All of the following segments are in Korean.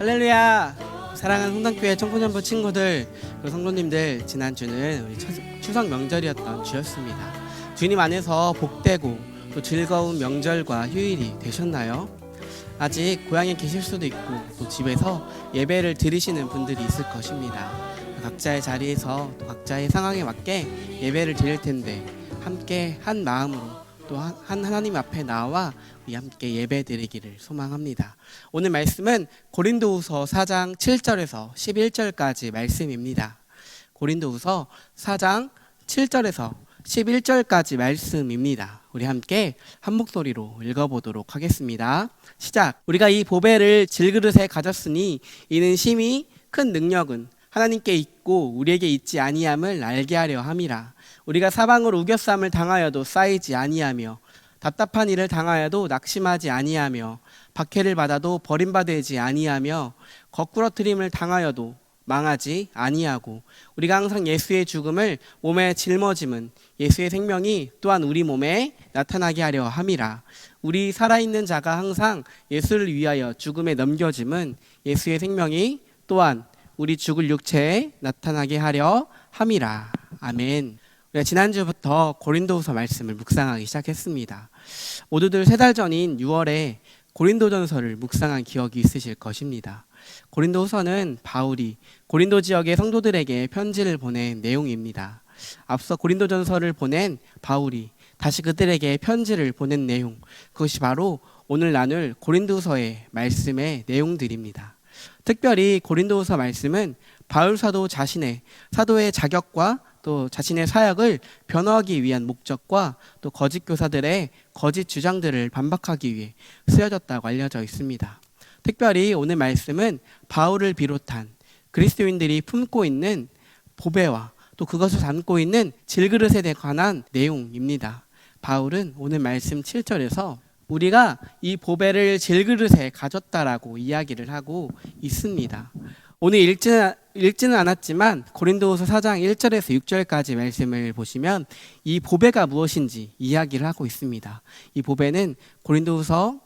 할렐루야! 사랑하는 성당교회 청소년부 친구들, 그리고 성도님들, 지난주는 우리 추석 명절이었던 주였습니다. 주님 안에서 복되고 또 즐거운 명절과 휴일이 되셨나요? 아직 고향에 계실 수도 있고 또 집에서 예배를 드리시는 분들이 있을 것입니다. 각자의 자리에서 또 각자의 상황에 맞게 예배를 드릴 텐데 함께 한 마음으로 또 한 하나님 앞에 나와 우리 함께 예배 드리기를 소망합니다. 오늘 말씀은 고린도후서 4장 7절에서 11절까지 말씀입니다. 고린도후서 4장 7절에서 11절까지 말씀입니다. 우리 함께 한 목소리로 읽어보도록 하겠습니다. 시작. 우리가 이 보배를 질그릇에 가졌으니 이는 심히 큰 능력은 하나님께 있고 우리에게 있지 아니함을 알게 하려 함이라. 우리가 사방으로 우겨쌈을 당하여도 쌓이지 아니하며 답답한 일을 당하여도 낙심하지 아니하며 박해를 받아도 버림받지 아니하며 거꾸러뜨림을 당하여도 망하지 아니하고 우리가 항상 예수의 죽음을 몸에 짊어짐은 예수의 생명이 또한 우리 몸에 나타나게 하려 함이라. 우리 살아있는 자가 항상 예수를 위하여 죽음에 넘겨짐은 예수의 생명이 또한 우리 죽을 육체에 나타나게 하려 함이라. 아멘. 우리가 지난주부터 고린도후서 말씀을 묵상하기 시작했습니다. 모두들 3달 전인 6월에 고린도전서를 묵상한 기억이 있으실 것입니다. 고린도후서는 바울이 고린도 지역의 성도들에게 편지를 보낸 내용입니다. 앞서 고린도전서를 보낸 바울이 다시 그들에게 편지를 보낸 내용, 그것이 바로 오늘 나눌 고린도후서의 말씀의 내용들입니다. 특별히 고린도후서 말씀은 바울 사도 자신의 사도의 자격과 또 자신의 사역을 변호하기 위한 목적과 또 거짓 교사들의 거짓 주장들을 반박하기 위해 쓰여졌다고 알려져 있습니다. 특별히 오늘 말씀은 바울을 비롯한 그리스도인들이 품고 있는 보배와 또 그것을 담고 있는 질그릇에 관한 내용입니다. 바울은 오늘 말씀 7절에서 우리가 이 보배를 질그릇에 가졌다라고 이야기를 하고 있습니다. 오늘 읽지는 않았지만 고린도후서 4장 1절에서 6절까지 말씀을 보시면 이 보배가 무엇인지 이야기를 하고 있습니다. 이 보배는 고린도후서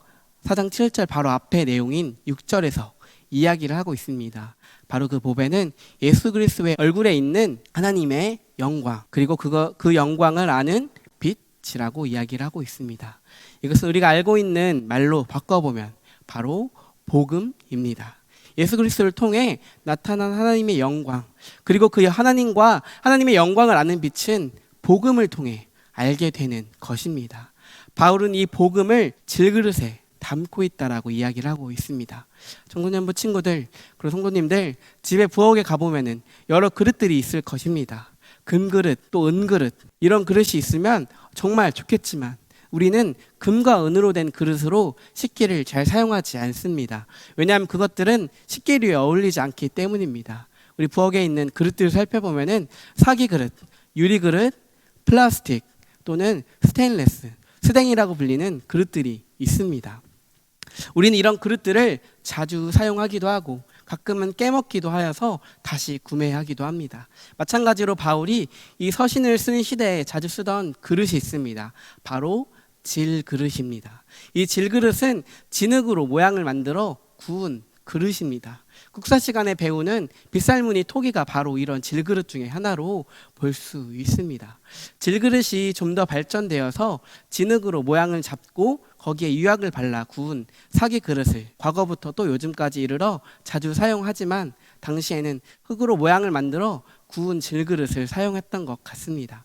4장 7절 바로 앞의 내용인 6절에서 이야기를 하고 있습니다. 바로 그 보배는 예수 그리스도의 얼굴에 있는 하나님의 영광, 그리고 그 영광을 아는 빛이라고 이야기를 하고 있습니다. 이것은 우리가 알고 있는 말로 바꿔보면 바로 복음입니다. 예수 그리스도를 통해 나타난 하나님의 영광, 그리고 그 하나님과 하나님의 영광을 아는 빛은 복음을 통해 알게 되는 것입니다. 바울은 이 복음을 질그릇에 담고 있다라고 이야기를 하고 있습니다. 청소년부 친구들, 그리고 성도님들, 집에 부엌에 가보면은 여러 그릇들이 있을 것입니다. 금그릇, 또 은그릇, 이런 그릇이 있으면 정말 좋겠지만 우리는 금과 은으로 된 그릇으로 식기를 잘 사용하지 않습니다. 왜냐하면 그것들은 식기류에 어울리지 않기 때문입니다. 우리 부엌에 있는 그릇들을 살펴보면은 사기 그릇, 유리 그릇, 플라스틱 또는 스테인레스, 스댕이라고 불리는 그릇들이 있습니다. 우리는 이런 그릇들을 자주 사용하기도 하고 가끔은 깨먹기도 하여서 다시 구매하기도 합니다. 마찬가지로 바울이 이 서신을 쓴 시대에 자주 쓰던 그릇이 있습니다. 바로 질그릇입니다. 이 질그릇은 진흙으로 모양을 만들어 구운 그릇입니다. 국사 시간에 배우는 빗살무늬 토기가 바로 이런 질그릇 중에 하나로 볼 수 있습니다. 질그릇이 좀 더 발전되어서 진흙으로 모양을 잡고 거기에 유약을 발라 구운 사기 그릇을 과거부터 또 요즘까지 이르러 자주 사용하지만 당시에는 흙으로 모양을 만들어 구운 질그릇을 사용했던 것 같습니다.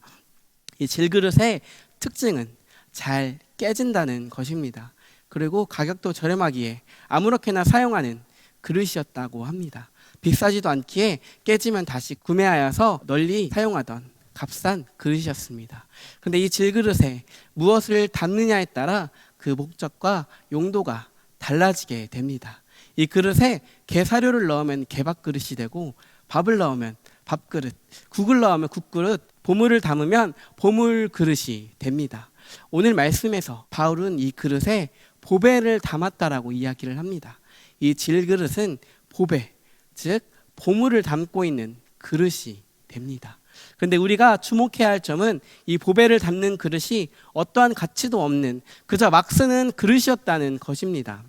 이 질그릇의 특징은 잘 깨진다는 것입니다. 그리고 가격도 저렴하기에 아무렇게나 사용하는 그릇이었다고 합니다. 비싸지도 않기에 깨지면 다시 구매하여서 널리 사용하던 값싼 그릇이었습니다. 그런데 이 질그릇에 무엇을 담느냐에 따라 그 목적과 용도가 달라지게 됩니다. 이 그릇에 게사료를 넣으면 게밥 그릇이 되고 밥을 넣으면 밥그릇, 국을 넣으면 국그릇, 보물을 담으면 보물 그릇이 됩니다. 오늘 말씀에서 바울은 이 그릇에 보배를 담았다라고 이야기를 합니다. 이 질그릇은 보배, 즉 보물을 담고 있는 그릇이 됩니다. 그런데 우리가 주목해야 할 점은 이 보배를 담는 그릇이 어떠한 가치도 없는 그저 막 쓰는 그릇이었다는 것입니다.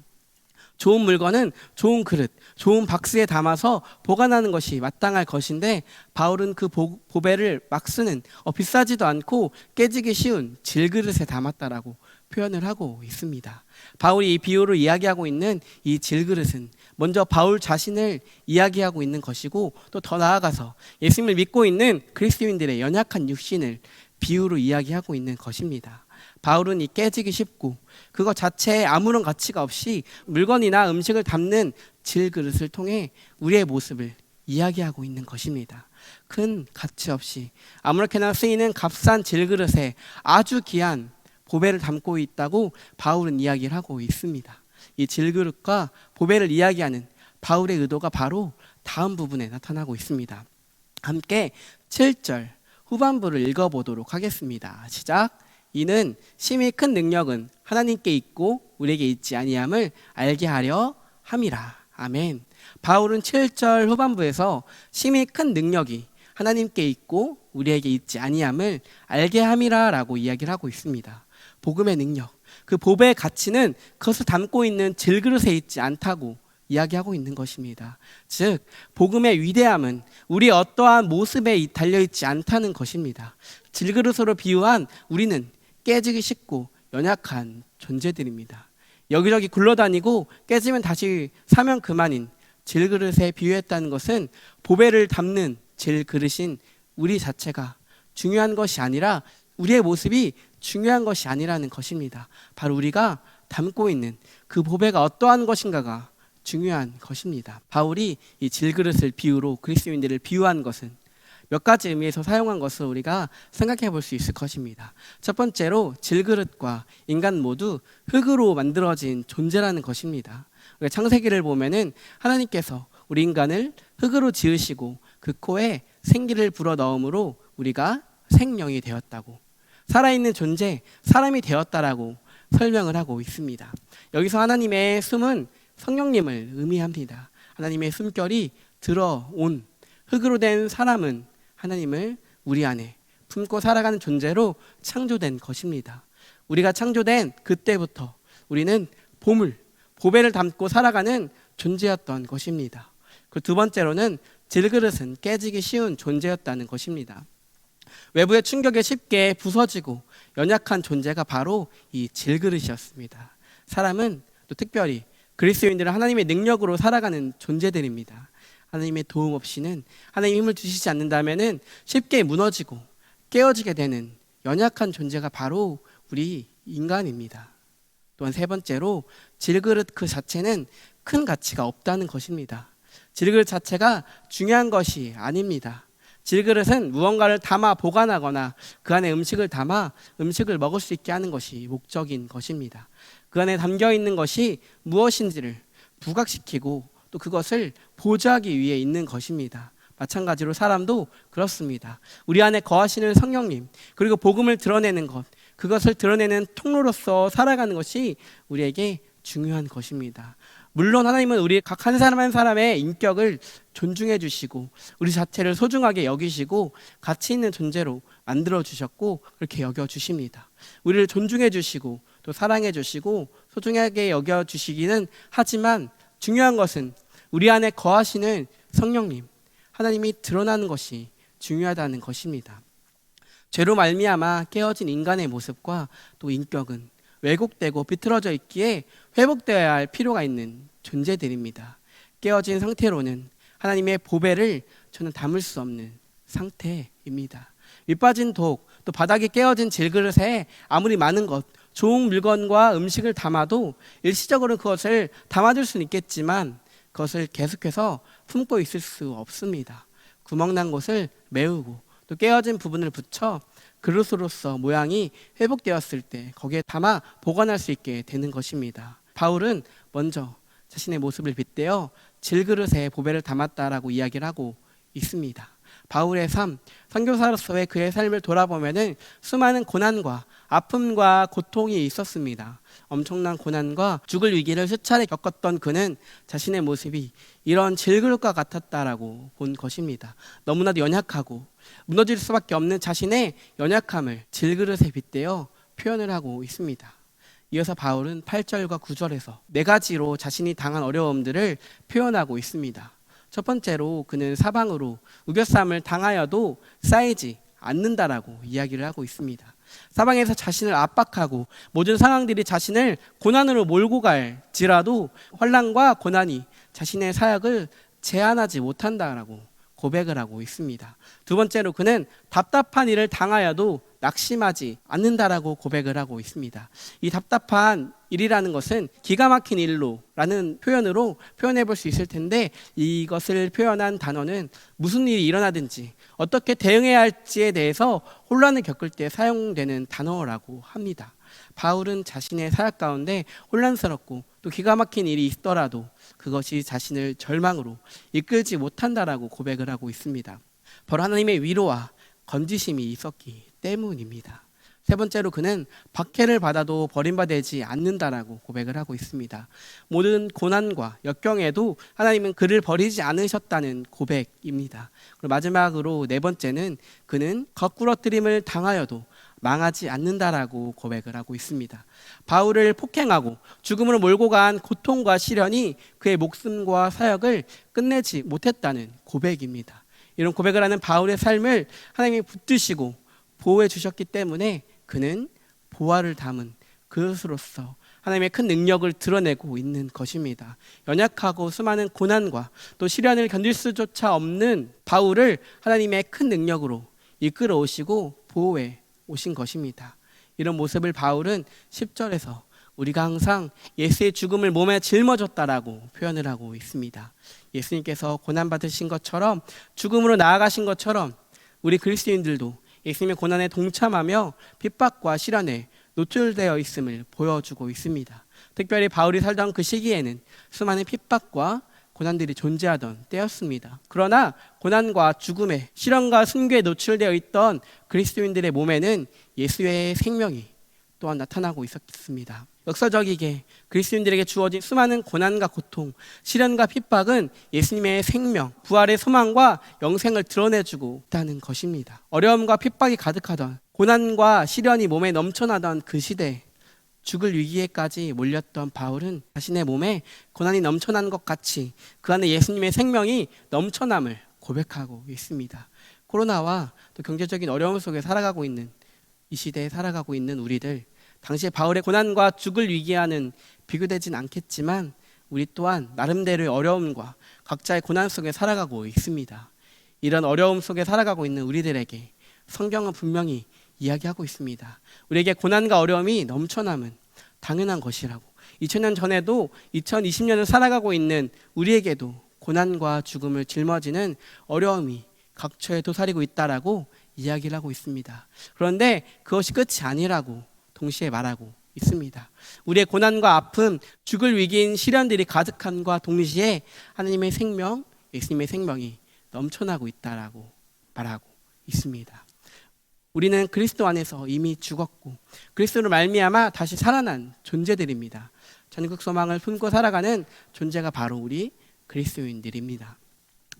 좋은 물건은 좋은 그릇, 좋은 박스에 담아서 보관하는 것이 마땅할 것인데 바울은 그 보배를 막 쓰는 비싸지도 않고 깨지기 쉬운 질그릇에 담았다라고 표현을 하고 있습니다. 바울이 이 비유로 이야기하고 있는 이 질그릇은 먼저 바울 자신을 이야기하고 있는 것이고 또 더 나아가서 예수님을 믿고 있는 그리스도인들의 연약한 육신을 비유로 이야기하고 있는 것입니다. 바울은 이 깨지기 쉽고 그것 자체에 아무런 가치가 없이 물건이나 음식을 담는 질그릇을 통해 우리의 모습을 이야기하고 있는 것입니다. 큰 가치 없이 아무렇게나 쓰이는 값싼 질그릇에 아주 귀한 보배를 담고 있다고 바울은 이야기를 하고 있습니다. 이 질그릇과 보배를 이야기하는 바울의 의도가 바로 다음 부분에 나타나고 있습니다. 함께 7절 후반부를 읽어보도록 하겠습니다. 시작. 이는 심히 큰 능력은 하나님께 있고 우리에게 있지 아니함을 알게 하려 함이라. 아멘. 바울은 7절 후반부에서 심히 큰 능력이 하나님께 있고 우리에게 있지 아니함을 알게 함이라 라고 이야기를 하고 있습니다. 복음의 능력, 그 보배의 가치는 그것을 담고 있는 질그릇에 있지 않다고 이야기하고 있는 것입니다. 즉 복음의 위대함은 우리 어떠한 모습에 달려있지 않다는 것입니다. 질그릇으로 비유한 우리는 깨지기 쉽고 연약한 존재들입니다. 여기저기 굴러다니고 깨지면 다시 사면 그만인 질그릇에 비유했다는 것은 보배를 담는 질그릇인 우리 자체가 중요한 것이 아니라 우리의 모습이 중요한 것이 아니라는 것입니다. 바로 우리가 담고 있는 그 보배가 어떠한 것인가가 중요한 것입니다. 바울이 이 질그릇을 비유로 그리스도인들을 비유한 것은 몇 가지 의미에서 사용한 것을 우리가 생각해 볼 수 있을 것입니다. 첫 번째로 질그릇과 인간 모두 흙으로 만들어진 존재라는 것입니다. 창세기를 보면은 하나님께서 우리 인간을 흙으로 지으시고 그 코에 생기를 불어 넣음으로 우리가 생명이 되었다고, 살아있는 존재, 사람이 되었다라고 설명을 하고 있습니다. 여기서 하나님의 숨은 성령님을 의미합니다. 하나님의 숨결이 들어온 흙으로 된 사람은 하나님을 우리 안에 품고 살아가는 존재로 창조된 것입니다. 우리가 창조된 그때부터 우리는 보배를 담고 살아가는 존재였던 것입니다. 그 두 번째로는 질그릇은 깨지기 쉬운 존재였다는 것입니다. 외부의 충격에 쉽게 부서지고 연약한 존재가 바로 이 질그릇이었습니다. 사람은 또 특별히 그리스도인들은 하나님의 능력으로 살아가는 존재들입니다. 하나님의 도움 없이는, 하나님의 힘을 주시지 않는다면 쉽게 무너지고 깨어지게 되는 연약한 존재가 바로 우리 인간입니다. 또한 세 번째로 질그릇 그 자체는 큰 가치가 없다는 것입니다. 질그릇 자체가 중요한 것이 아닙니다. 질그릇은 무언가를 담아 보관하거나 그 안에 음식을 담아 음식을 먹을 수 있게 하는 것이 목적인 것입니다. 그 안에 담겨 있는 것이 무엇인지를 부각시키고 또 그것을 보좌하기 위해 있는 것입니다. 마찬가지로 사람도 그렇습니다. 우리 안에 거하시는 성령님, 그리고 복음을 드러내는 것, 그것을 드러내는 통로로서 살아가는 것이 우리에게 중요한 것입니다. 물론 하나님은 우리 각 한 사람 한 사람의 인격을 존중해 주시고 우리 자체를 소중하게 여기시고 가치 있는 존재로 만들어 주셨고 그렇게 여겨 주십니다. 우리를 존중해 주시고 또 사랑해 주시고 소중하게 여겨 주시기는 하지만 중요한 것은 우리 안에 거하시는 성령님, 하나님이 드러나는 것이 중요하다는 것입니다. 죄로 말미암아 깨어진 인간의 모습과 또 인격은 왜곡되고 비틀어져 있기에 회복되어야 할 필요가 있는 존재들입니다. 깨어진 상태로는 하나님의 보배를 저는 담을 수 없는 상태입니다. 밑빠진 독, 또 바닥에 깨어진 질그릇에 아무리 많은 것, 좋은 물건과 음식을 담아도 일시적으로 그것을 담아둘 수는 있겠지만 그것을 계속해서 품고 있을 수 없습니다. 구멍난 곳을 메우고 또 깨어진 부분을 붙여 그릇으로서 모양이 회복되었을 때 거기에 담아 보관할 수 있게 되는 것입니다. 바울은 먼저 자신의 모습을 빗대어 질그릇에 보배를 담았다라고 이야기를 하고 있습니다. 바울의 삶, 선교사로서의 그의 삶을 돌아보면 수많은 고난과 아픔과 고통이 있었습니다. 엄청난 고난과 죽을 위기를 수차례 겪었던 그는 자신의 모습이 이런 질그릇과 같았다라고 본 것입니다. 너무나도 연약하고 무너질 수밖에 없는 자신의 연약함을 질그릇에 빗대어 표현을 하고 있습니다. 이어서 바울은 8절과 9절에서 네 가지로 자신이 당한 어려움들을 표현하고 있습니다. 첫 번째로 그는 사방으로 우겨쌈을 당하여도 쌓이지 않는다라고 이야기를 하고 있습니다. 사방에서 자신을 압박하고 모든 상황들이 자신을 고난으로 몰고 갈지라도 환난과 고난이 자신의 사역을 제한하지 못한다라고 고백을 하고 있습니다. 두 번째로 그는 답답한 일을 당하여도 낙심하지 않는다라고 고백을 하고 있습니다. 이 답답한 일이라는 것은 기가 막힌 일로라는 표현으로 표현해 볼 수 있을 텐데, 이것을 표현한 단어는 무슨 일이 일어나든지 어떻게 대응해야 할지에 대해서 혼란을 겪을 때 사용되는 단어라고 합니다. 바울은 자신의 사역 가운데 혼란스럽고 또 기가 막힌 일이 있더라도 그것이 자신을 절망으로 이끌지 못한다라고 고백을 하고 있습니다. 바로 하나님의 위로와 건지심이 있었기 때문입니다. 세 번째로 그는 박해를 받아도 버림받지 않는다라고 고백을 하고 있습니다. 모든 고난과 역경에도 하나님은 그를 버리지 않으셨다는 고백입니다. 그리고 마지막으로 네 번째는 그는 거꾸러뜨림을 당하여도 망하지 않는다라고 고백을 하고 있습니다. 바울을 폭행하고 죽음으로 몰고 간 고통과 시련이 그의 목숨과 사역을 끝내지 못했다는 고백입니다. 이런 고백을 하는 바울의 삶을 하나님이 붙드시고 보호해 주셨기 때문에 그는 보화를 담은 그릇으로서 하나님의 큰 능력을 드러내고 있는 것입니다. 연약하고 수많은 고난과 또 시련을 견딜 수조차 없는 바울을 하나님의 큰 능력으로 이끌어 오시고 보호해 오신 것입니다. 이런 모습을 바울은 10절에서 우리가 항상 예수의 죽음을 몸에 짊어졌다라고 표현을 하고 있습니다. 예수님께서 고난받으신 것처럼 죽음으로 나아가신 것처럼 우리 그리스도인들도 예수님의 고난에 동참하며 핍박과 시련에 노출되어 있음을 보여주고 있습니다. 특별히 바울이 살던 그 시기에는 수많은 핍박과 고난들이 존재하던 때였습니다. 그러나 고난과 죽음에 시련과 순교에 노출되어 있던 그리스도인들의 몸에는 예수의 생명이 또한 나타나고 있었습니다. 역사적이게 그리스도인들에게 주어진 수많은 고난과 고통, 시련과 핍박은 예수님의 생명, 부활의 소망과 영생을 드러내주고 있다는 것입니다. 어려움과 핍박이 가득하던, 고난과 시련이 몸에 넘쳐나던 그 시대, 죽을 위기에까지 몰렸던 바울은 자신의 몸에 고난이 넘쳐난 것 같이 그 안에 예수님의 생명이 넘쳐남을 고백하고 있습니다. 코로나와 또 경제적인 어려움 속에 살아가고 있는 이 시대에 살아가고 있는 우리들, 당시에 바울의 고난과 죽을 위기와는 비교되진 않겠지만 우리 또한 나름대로의 어려움과 각자의 고난 속에 살아가고 있습니다. 이런 어려움 속에 살아가고 있는 우리들에게 성경은 분명히 이야기하고 있습니다. 우리에게 고난과 어려움이 넘쳐남은 당연한 것이라고, 2000년 전에도 2020년을 살아가고 있는 우리에게도 고난과 죽음을 짊어지는 어려움이 각처에 도사리고 있다라고 이야기를 하고 있습니다. 그런데 그것이 끝이 아니라고 동시에 말하고 있습니다. 우리의 고난과 아픔, 죽을 위기인 시련들이 가득함과 동시에 하나님의 생명, 예수님의 생명이 넘쳐나고 있다라고 말하고 있습니다. 우리는 그리스도 안에서 이미 죽었고 그리스도로 말미암아 다시 살아난 존재들입니다. 전국 소망을 품고 살아가는 존재가 바로 우리 그리스도인들입니다.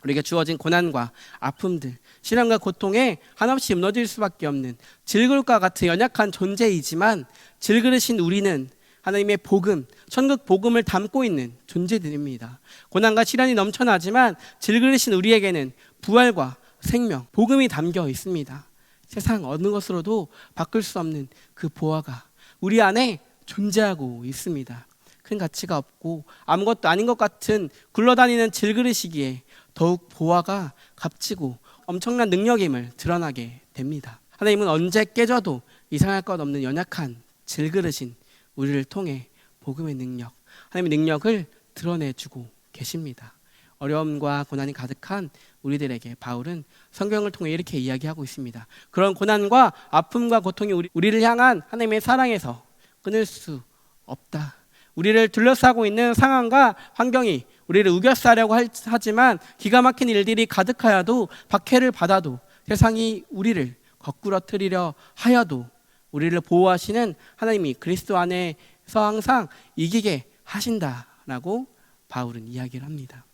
우리에게 주어진 고난과 아픔들, 시련과 고통에 한없이 무너질 수밖에 없는 질그릇과 같은 연약한 존재이지만 질그릇인 우리는 하나님의 복음, 천국 복음을 담고 있는 존재들입니다. 고난과 시련이 넘쳐나지만 질그릇인 우리에게는 부활과 생명, 복음이 담겨 있습니다. 세상 어느 것으로도 바꿀 수 없는 그 보화가 우리 안에 존재하고 있습니다. 큰 가치가 없고 아무것도 아닌 것 같은 굴러다니는 질그릇이기에 더욱 보화가 값지고 엄청난 능력임을 드러나게 됩니다. 하나님은 언제 깨져도 이상할 것 없는 연약한 질그릇인 우리를 통해 복음의 능력, 하나님의 능력을 드러내주고 계십니다. 어려움과 고난이 가득한 우리들에게 바울은 성경을 통해 이렇게 이야기하고 있습니다. 그런 고난과 아픔과 고통이 우리를 향한 하나님의 사랑에서 끊을 수 없다. 우리를 둘러싸고 있는 상황과 환경이 우리를 우겨싸려고 하지만 기가 막힌 일들이 가득하여도 박해를 받아도 세상이 우리를 거꾸러뜨리려 하여도 우리를 보호하시는 하나님이 그리스도 안에서 항상 이기게 하신다라고 바울은 이야기를 합니다.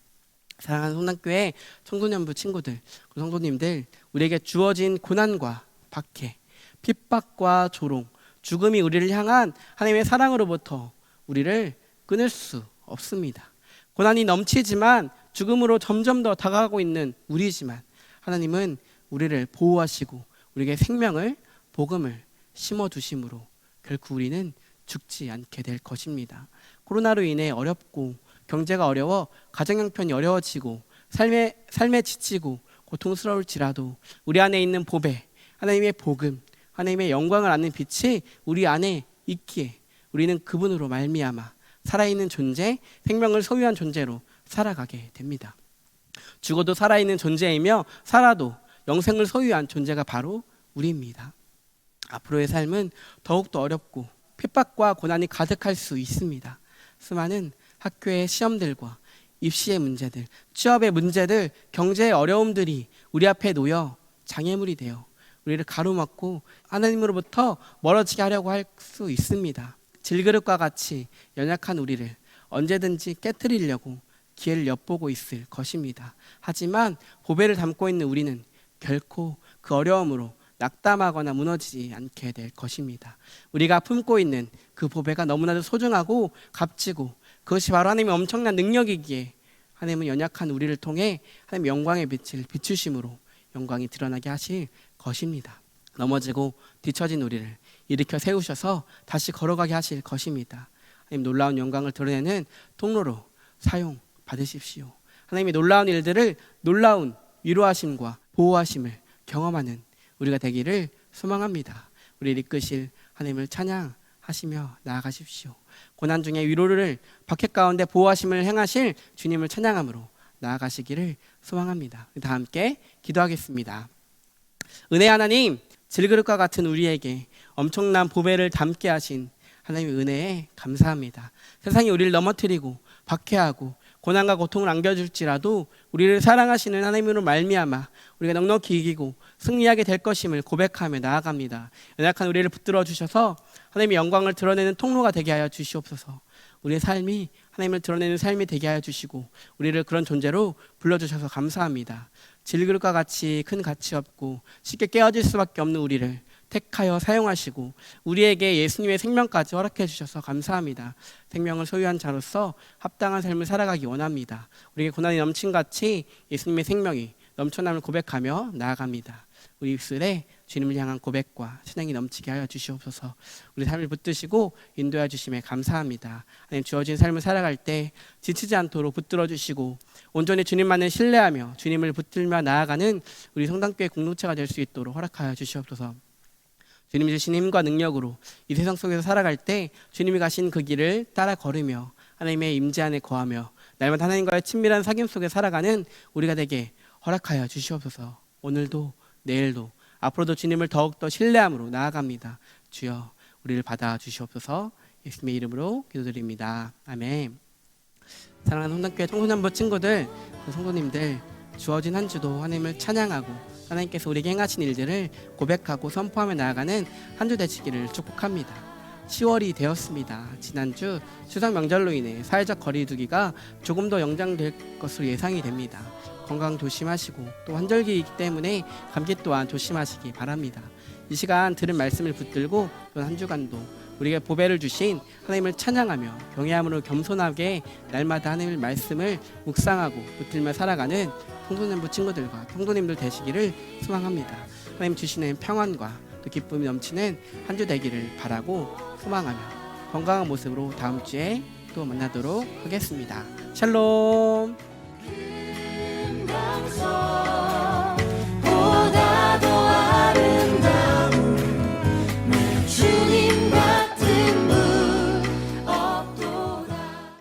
사랑하는 성남교회 청소년부 친구들, 성도님들, 우리에게 주어진 고난과 박해, 핍박과 조롱, 죽음이 우리를 향한 하나님의 사랑으로부터 우리를 끊을 수 없습니다. 고난이 넘치지만 죽음으로 점점 더 다가가고 있는 우리지만 하나님은 우리를 보호하시고 우리에게 생명을, 복음을 심어두심으로 결코 우리는 죽지 않게 될 것입니다. 코로나로 인해 어렵고 경제가 어려워 가정 형편이 어려워지고 삶에 지치고 고통스러울지라도 우리 안에 있는 보배, 하나님의 복음, 하나님의 영광을 아는 빛이 우리 안에 있기에 우리는 그분으로 말미암아 살아있는 존재, 생명을 소유한 존재로 살아가게 됩니다. 죽어도 살아있는 존재이며 살아도 영생을 소유한 존재가 바로 우리입니다. 앞으로의 삶은 더욱더 어렵고 핍박과 고난이 가득할 수 있습니다. 수많은 학교의 시험들과 입시의 문제들, 취업의 문제들, 경제의 어려움들이 우리 앞에 놓여 장애물이 되어 우리를 가로막고 하나님으로부터 멀어지게 하려고 할 수 있습니다. 질그릇과 같이 연약한 우리를 언제든지 깨트리려고 기회를 엿보고 있을 것입니다. 하지만 보배를 담고 있는 우리는 결코 그 어려움으로 낙담하거나 무너지지 않게 될 것입니다. 우리가 품고 있는 그 보배가 너무나도 소중하고 값지고 그것이 바로 하나님의 엄청난 능력이기에 하나님은 연약한 우리를 통해 하나님 영광의 빛을 비추심으로 영광이 드러나게 하실 것입니다. 넘어지고 뒤처진 우리를 일으켜 세우셔서 다시 걸어가게 하실 것입니다. 하나님 놀라운 영광을 드러내는 통로로 사용 받으십시오. 하나님의 놀라운 일들을 놀라운 위로하심과 보호하심을 경험하는 우리가 되기를 소망합니다. 우리를 이끄실 하나님을 찬양하시며 나아가십시오. 고난 중에 위로를 박해 가운데 보호하심을 행하실 주님을 찬양함으로 나아가시기를 소망합니다. 다 함께 기도하겠습니다. 은혜 하나님, 질그릇과 같은 우리에게 엄청난 보배를 담게 하신 하나님의 은혜에 감사합니다. 세상이 우리를 넘어뜨리고 박해하고 고난과 고통을 안겨줄지라도 우리를 사랑하시는 하나님으로 말미암아 우리가 넉넉히 이기고 승리하게 될 것임을 고백하며 나아갑니다. 연약한 우리를 붙들어 주셔서 하나님의 영광을 드러내는 통로가 되게 하여 주시옵소서. 우리의 삶이 하나님을 드러내는 삶이 되게 하여 주시고 우리를 그런 존재로 불러주셔서 감사합니다. 질그릇과 같이 큰 가치 없고 쉽게 깨어질 수밖에 없는 우리를 택하여 사용하시고 우리에게 예수님의 생명까지 허락해 주셔서 감사합니다. 생명을 소유한 자로서 합당한 삶을 살아가기 원합니다. 우리에게 고난이 넘친같이 예수님의 생명이 넘쳐남을 고백하며 나아갑니다. 우리 입술에 주님을 향한 고백과 찬양이 넘치게 하여 주시옵소서. 우리 삶을 붙드시고 인도해 주심에 감사합니다. 하나님, 주어진 삶을 살아갈 때 지치지 않도록 붙들어 주시고 온전히 주님만을 신뢰하며 주님을 붙들며 나아가는 우리 성당교회 공동체가 될 수 있도록 허락하여 주시옵소서. 주님이 주신 힘과 능력으로 이 세상 속에서 살아갈 때 주님이 가신 그 길을 따라 걸으며 하나님의 임재 안에 거하며 날마다 하나님과의 친밀한 사귐 속에 살아가는 우리가 되게 허락하여 주시옵소서. 오늘도 내일도 앞으로도 주님을 더욱더 신뢰함으로 나아갑니다. 주여, 우리를 받아 주시옵소서. 예수님의 이름으로 기도드립니다. 아멘. 사랑하는 성당교회 청소년부 친구들, 성도님들, 주어진 한 주도 하나님을 찬양하고 하나님께서 우리에게 행하신 일들을 고백하고 선포하며 나아가는 한 주 되시기를 축복합니다. 10월이 되었습니다. 지난주 추석 명절로 인해 사회적 거리두기가 조금 더 연장될 것으로 예상이 됩니다. 건강 조심하시고 또 환절기이기 때문에 감기 또한 조심하시기 바랍니다. 이 시간 들은 말씀을 붙들고 또 한 주간도 우리에게 보배를 주신 하나님을 찬양하며 경외함으로 겸손하게 날마다 하나님의 말씀을 묵상하고 붙들며 살아가는 청소년부 친구들과 성도님들 되시기를 소망합니다. 하나님 주시는 평안과 또 기쁨이 넘치는 한 주 되기를 바라고 소망하며 건강한 모습으로 다음 주에 또 만나도록 하겠습니다. 샬롬.